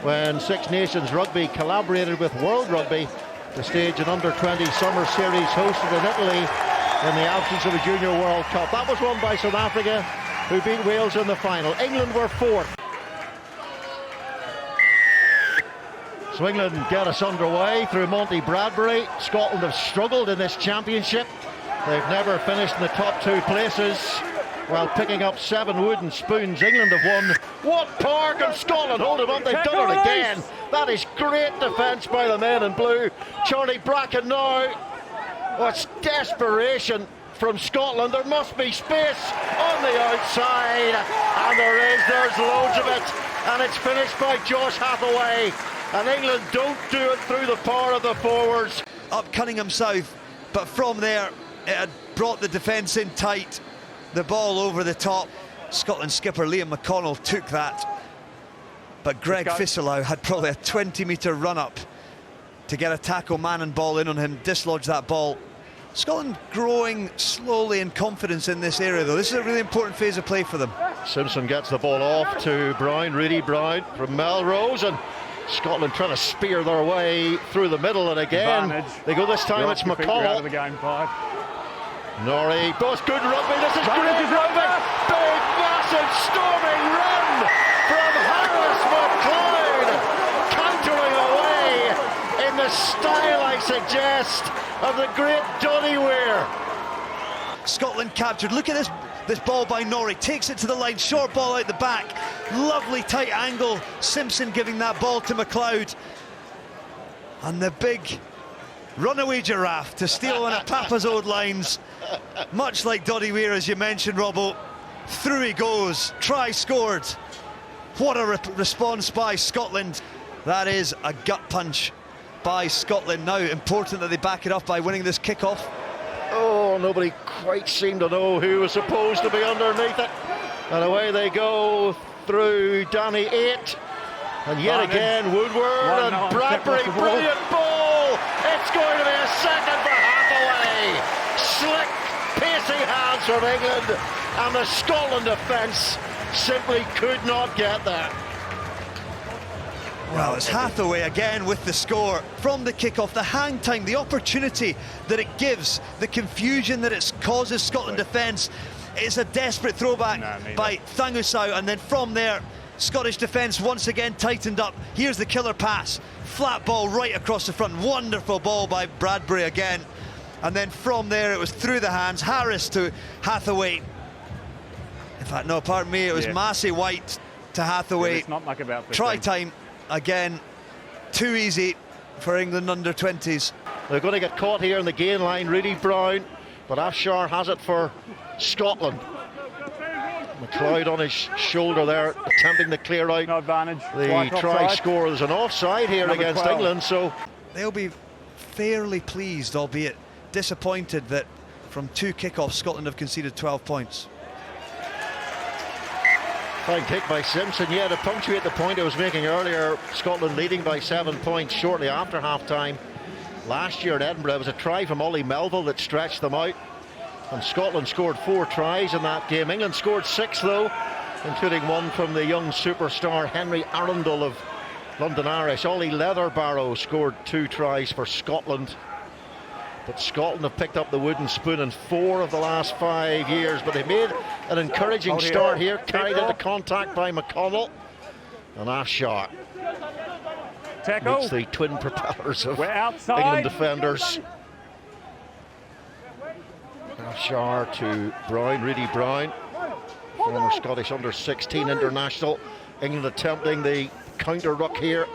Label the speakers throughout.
Speaker 1: when Six Nations Rugby collaborated with World Rugby to stage an under-20 summer series hosted in Italy in the absence of a Junior World Cup. That was won by South Africa, who beat Wales in the final. England were fourth. So England get us underway through Monty Bradbury. Scotland have struggled in this championship. They've never finished in the top two places, while picking up 7 wooden spoons. England have won. What power can Scotland hold him up? They've done it again. That is great defence by the men in blue. Charlie Bracken now. What's desperation from Scotland? There must be space on the outside, and there is. There's loads of it, and it's finished by Josh Hathaway. And England don't do it through the power of the forwards.
Speaker 2: Up Cunningham South, but from there it had brought the defence in tight. The ball over the top. Scotland skipper Liam McConnell took that, but Greg Fisselau had probably a 20-metre run-up to get a tackle man and ball in on him, dislodge that ball. Scotland growing slowly in confidence in this area, though. This is a really important phase of play for them.
Speaker 1: Simpson gets the ball off to Brown, Rudy Brown from Melrose, and Scotland trying to spear their way through the middle, and again they go. This time it's McConnell.
Speaker 3: Out of the game, Clive.
Speaker 1: Norrie, both good rugby. This is great rugby. Big, massive, storming run from Harris McLeod, countering away in the style, I suggest, of the great Donny Weir.
Speaker 2: Scotland captured. Look at this ball by Norrie. Takes it to the line. Short ball out the back. Lovely tight angle. Simpson giving that ball to McLeod. And the big runaway giraffe to steal one of Papa's old lines. Much like Donny Weir, as you mentioned, Robbo. Through he goes. Try scored. What a response by Scotland. That is a gut punch by Scotland. Now important that they back it up by winning this kick-off.
Speaker 1: Oh, nobody quite seemed to know who was supposed to be underneath it. And away they go through Danny 8. And yet again, Woodward and Bradbury. Brilliant ball! It's going to be a second for Hathaway. Slick, pacey hands from England. And the Scotland defence simply could not get there.
Speaker 2: Well, it's Hathaway again with the score from the kick-off. The hang time, the opportunity that it gives, the confusion that it causes Scotland defence. It's a desperate throwback by Thangusau, and then from there, Scottish defence once again tightened up. Here's the killer pass. Flat ball right across the front. Wonderful ball by Bradbury again. And then from there, it was through the hands. Harris to Hathaway. In fact, no, pardon me, it was Massey White to Hathaway.
Speaker 3: It's not much about
Speaker 2: try time. Again, too easy for England under-20s.
Speaker 1: They're going to get caught here in the gain line, Rudy Brown, but Afshar has it for Scotland. McLeod on his shoulder there, attempting to clear out.
Speaker 3: No advantage.
Speaker 1: The try score. There's an offside here against
Speaker 3: 12.
Speaker 1: England, so
Speaker 2: they'll be fairly pleased, albeit disappointed, that from 2 kickoffs Scotland have conceded 12 points.
Speaker 1: Fine kick by Simpson, to punctuate the point I was making earlier. Scotland leading by 7 points shortly after half-time. Last year at Edinburgh, it was a try from Ollie Melville that stretched them out. And Scotland scored 4 tries in that game. England scored 6, though, including one from the young superstar Henry Arundel of London Irish. Ollie Leatherbarrow scored 2 tries for Scotland. But Scotland have picked up the wooden spoon in 4 of the last 5 years, but they made an encouraging start here, carried into contact by McConnell. And Afshar meets the twin propellers of England defenders. Afshar to Brown, Rudy Brown, former Scottish under-16 international. England attempting the counter-ruck here.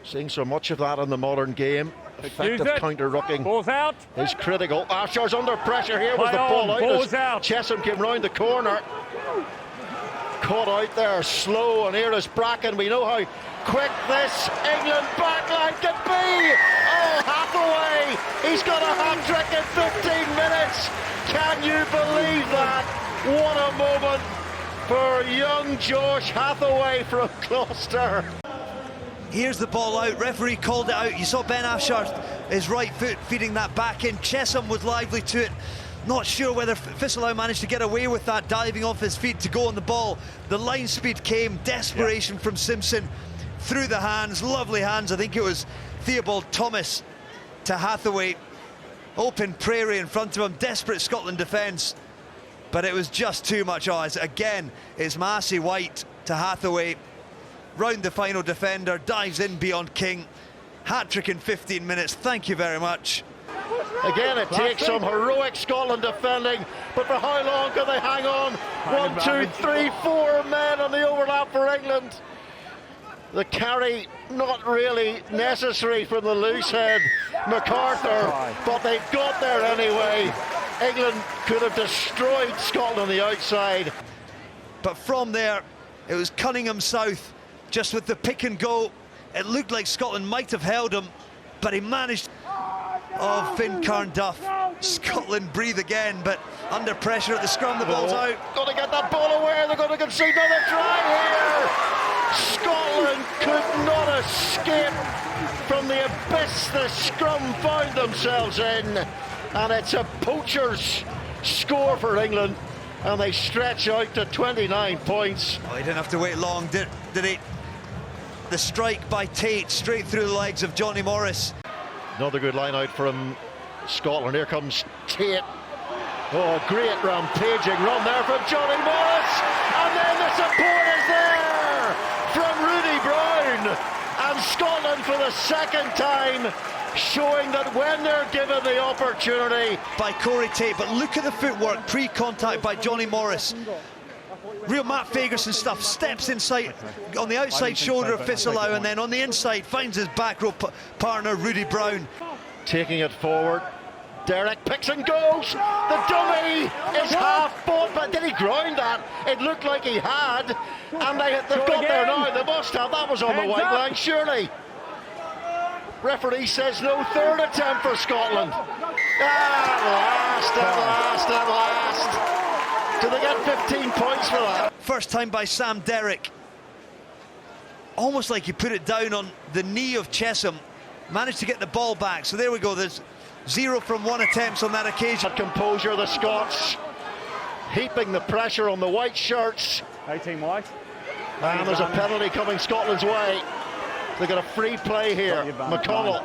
Speaker 1: Seeing so much of that in the modern game. Effective counter-rucking is critical. Afshar's under pressure here with the ball out. Chesham came round the corner. Caught out there slow, and here is Bracken. We know how quick this England backline can be. Oh, Hathaway, he's got a hat-trick in 15 minutes. Can you believe that? What a moment for young Josh Hathaway from Gloucester.
Speaker 2: Here's the ball out. Referee called it out. You saw Ben Afshar, his right foot, feeding that back in. Chesham was lively to it. Not sure whether Fisselau managed to get away with that, diving off his feet to go on the ball. The line speed came, desperation from Simpson. through the hands, lovely hands. I think it was Theobald Thomas to Hathaway. Open prairie in front of him, desperate Scotland defence, but it was just too much odds. Again, it's Massey White to Hathaway, round the final defender, dives in beyond King. Hat-trick in 15 minutes, thank you very much.
Speaker 1: Again, it takes some heroic Scotland defending, but for how long can they hang on? 1, 2, 3, 4 men on the overlap for England. The carry not really necessary from the loose head MacArthur, but they got there anyway. England could have destroyed Scotland on the outside.
Speaker 2: But from there, it was Cunningham South, just with the pick and go. It looked like Scotland might have held him, but he managed. Oh, Finn Carn-Duff. Scotland breathe again, but under pressure at the scrum, the ball's out.
Speaker 1: Got to get that ball away, they're going to concede another try here. Scotland could not escape from the abyss the scrum found themselves in, and it's a poacher's score for England, and they stretch out to 29 points.
Speaker 2: Oh, he didn't have to wait long, did he? The strike by Tate straight through the legs of Johnny Morris.
Speaker 1: Another good line out from Scotland. Here comes Tate. Oh, great rampaging run there from Johnny Morris, and then the support is there from Rudy Brown, and Scotland for the second time showing that when they're given the opportunity.
Speaker 2: By Corey Tate, but look at the footwork pre-contact by Johnny Morris. Real Matt Fagerson stuff, steps inside on the outside shoulder of Fitzgerald, and then on the inside finds his back row partner Rudy Brown.
Speaker 1: Taking it forward, Derek picks and goes. The dummy is half bought, but did he ground that? It looked like he had, and they've got there now. They must have. That was on the white line, surely. Referee says no, third attempt for Scotland. At last. Do they get 15 points for that?
Speaker 2: First time by Sam Derrick. Almost like he put it down on the knee of Chesham. Managed to get the ball back. So there we go. There's 0 from 1 attempts on that occasion.
Speaker 1: Composure, the Scots heaping the pressure on the white shirts.
Speaker 3: 18 white.
Speaker 1: And there's a penalty coming Scotland's way. They got a free play here. McConnell.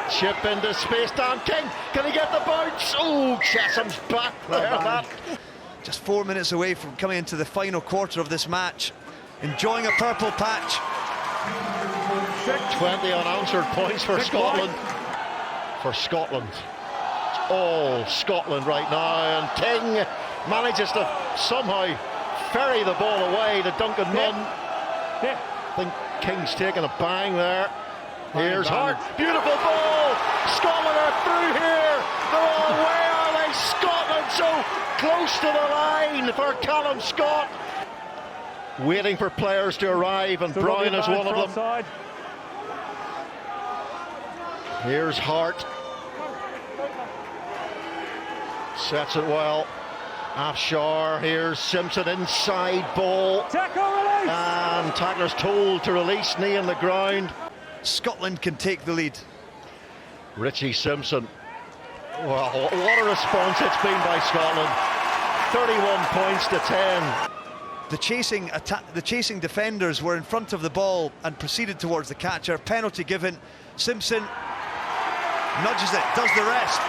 Speaker 1: Chip into space, Dan King, can he get the bounce? Oh, Chesham's back there.
Speaker 2: Just 4 minutes away from coming into the final quarter of this match. Enjoying a purple patch.
Speaker 1: 20 unanswered points for Scotland. For Scotland. It's all Scotland right now, and King manages to somehow ferry the ball away to Duncan Munn. I think King's taking a bang there. Here's Hart, beautiful ball. Scotland are through here. They're all where are they? Scotland so close to the line for Callum Scott. Waiting for players to arrive, and Brown is one of them. Here's Hart. Sets it well. Afshar, here's Simpson, inside ball. And tackler's told to release, knee in the ground.
Speaker 2: Scotland can take the lead.
Speaker 1: Richie Simpson. Well, what a response it's been by Scotland. 31 points to 10.
Speaker 2: The chasing defenders were in front of the ball and proceeded towards the catcher. Penalty given. Simpson nudges it, does the rest.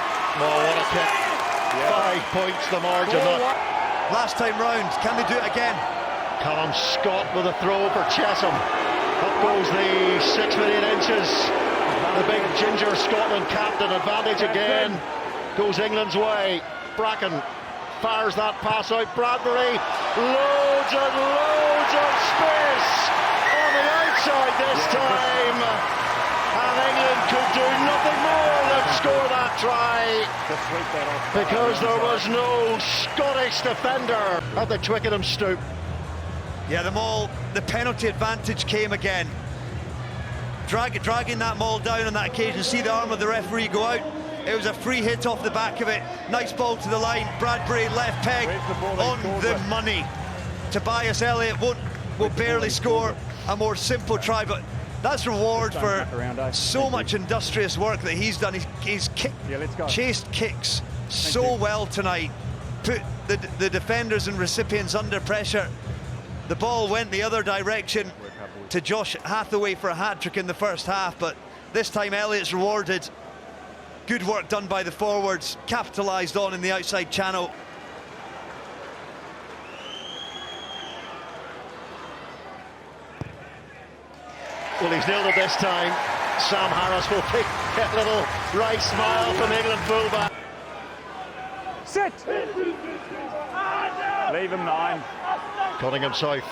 Speaker 1: Oh, what a kick. 5 points the margin up.
Speaker 2: Last time round, can they do it again?
Speaker 1: Callum Scott with a throw for Chesham. Up goes the 6 feet 8 inches. The big ginger Scotland captain, advantage again. Goes England's way. Bracken fires that pass out. Bradbury, loads and loads of space on the outside this time. And England could do nothing more than score that try, because there was no Scottish defender at the Twickenham Stoop.
Speaker 2: Yeah, the penalty advantage came again. Dragging that maul down on that occasion. See the arm of the referee go out. It was a free hit off the back of it. Nice ball to the line. Bradbury left peg on the money. Tobias Elliott will barely score a more simple try, but that's reward for so much industrious work that he's done. He's chased kicks so well tonight. Put the defenders and recipients under pressure. The ball went the other direction to Josh Hathaway for a hat-trick in the first half, but this time Elliott's rewarded. Good work done by the forwards, capitalised on in the outside channel.
Speaker 1: Well, he's nailed it this time. Sam Harris will pick a little right smile from England fullback.
Speaker 3: Sit! Leave him 9.
Speaker 1: Cunningham South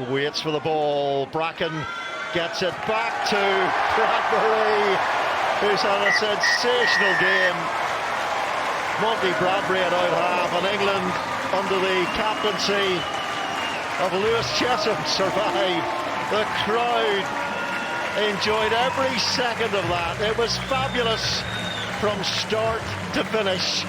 Speaker 1: waits for the ball. Bracken gets it back to Bradbury, who's had a sensational game. Monty Bradbury at out half, and England under the captaincy of Lewis Chesham survived. The crowd enjoyed every second of that. It was fabulous from start to finish.